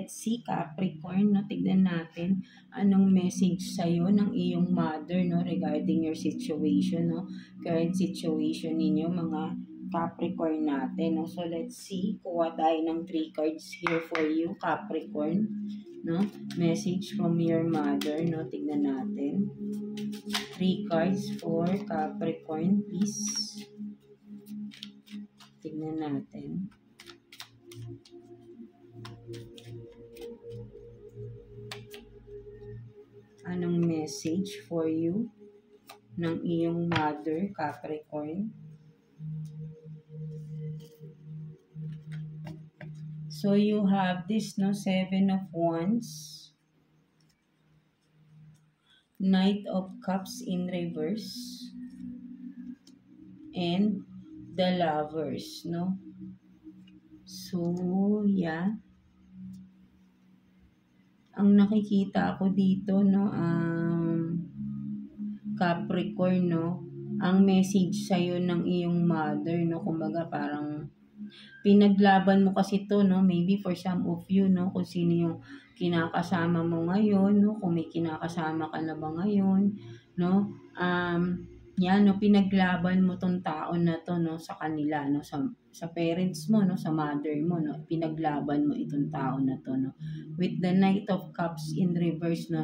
let's see, Capricorn, no? Tignan natin anong message sa'yo ng iyong mother, no? Regarding your situation, no? Current situation ninyo, mga Capricorn natin, no? So, let's see. Kuha tayo ng 3 cards here for you, Capricorn, no? Message from your mother, no? Tignan natin. 3 cards for Capricorn, please. Tignan natin. Anong message for you ng iyong mother, Capricorn? So, you have this, no? 7 of Wands, Knight of Cups in reverse, and the Lovers, no? So, yeah. Ang nakikita ako dito, no, Capricorn, no, ang message sa'yo ng iyong mother, no, kumbaga parang pinaglaban mo kasi to, no, maybe for some of you, no, kung sino yung kinakasama mo ngayon, no, kung may kinakasama ka na ba ngayon, no, yan, no, pinaglaban mo tong tao na to, no, sa kanila, no, sa parents mo, no, sa mother mo, no, pinaglaban mo itong tao na to, no. With the Knight of Cups in reverse, no,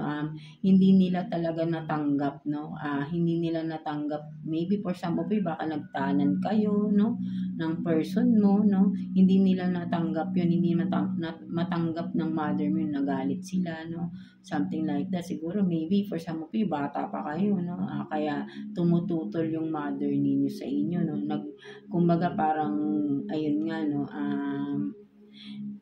hindi nila talaga natanggap, no, hindi nila natanggap, maybe for some of you, baka nagtanan kayo, no, ng person mo, no, hindi nila natanggap yun, hindi matanggap ng mother mo yun, nagalit sila, no, something like that. Siguro maybe for some of you, bata pa kayo, no, kaya tumututol yung mother ninyo sa inyo, no, kumbaga parang, ayun nga, no,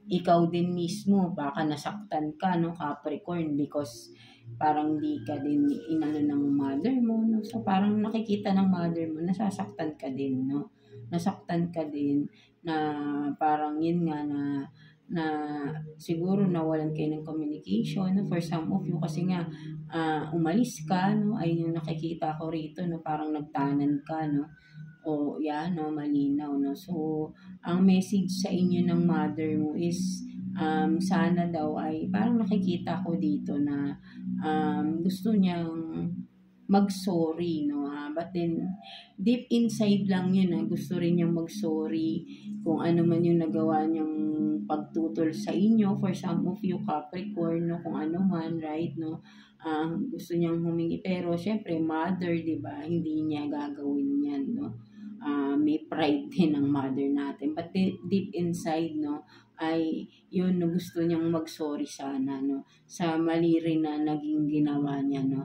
ikaw din mismo, baka nasaktan ka, no, Capricorn, because parang di ka din inano ng mother mo, no, so parang nakikita ng mother mo, nasasaktan ka din, no, nasaktan ka din, na parang yun nga, na siguro nawalan kayo ng communication, no, for some of you, kasi nga, umalis ka, no, ayun yung nakikita ko rito, no, parang nagtanan ka, no, o yan, no, malinaw, no, so, ang message sa inyo ng mother mo is, sana daw ay, parang nakikita ko dito na, gusto niyang mag-sorry, no, but then, deep inside lang yun, gusto rin niyang mag-sorry, kung ano man yung nagawa niyang pagtutol sa inyo, for some of you, Capricorn, no, kung ano man, right, no, gusto niyang humingi, pero syempre, mother, di ba, hindi niya gagawin yan, no, may pride din ng mother natin, but deep inside, no, ay yun, no, gusto niyang mag-sorry sana, no, sa mali rin na naging ginawa niya, no,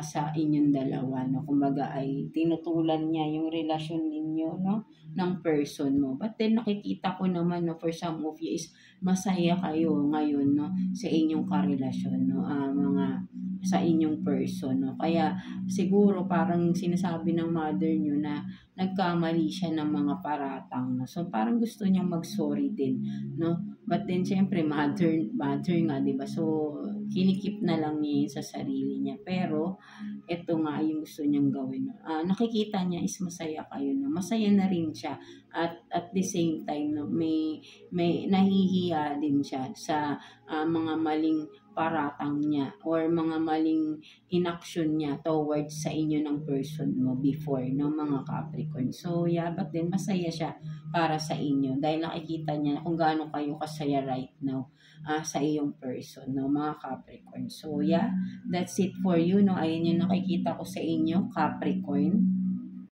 sa inyong dalawa, no, kumbaga ay tinutulan niya yung relasyon ninyo, no, ng person mo. But then nakikita ko naman, no, for some of you is masaya kayo ngayon, no, sa inyong karelasyon, no, mga sa inyong person, no. Kaya siguro parang sinasabi ng mother nyo na nagkamali siya ng mga paratang, no. So parang gusto niyang mag-sorry din, no. But then syempre mother nga, 'di ba? So kinikip na lang niya yun sa sarili niya. Pero ito nga yung gusto niyang gawin, no. Nakikita niya is masaya kayo, no. Masaya na rin siya, at the same time, no, may nahihiya din siya sa mga maling paratang niya or mga maling inaction niya towards sa inyo ng person mo before, no, mga Capricorn. So yeah, but then masaya siya para sa inyo dahil nakikita niya kung gaano kayo kasaya right now sa iyong person, no, mga Capricorn. So yeah, that's it for you, no. Ayun yung nakikita ko sa inyo, Capricorn.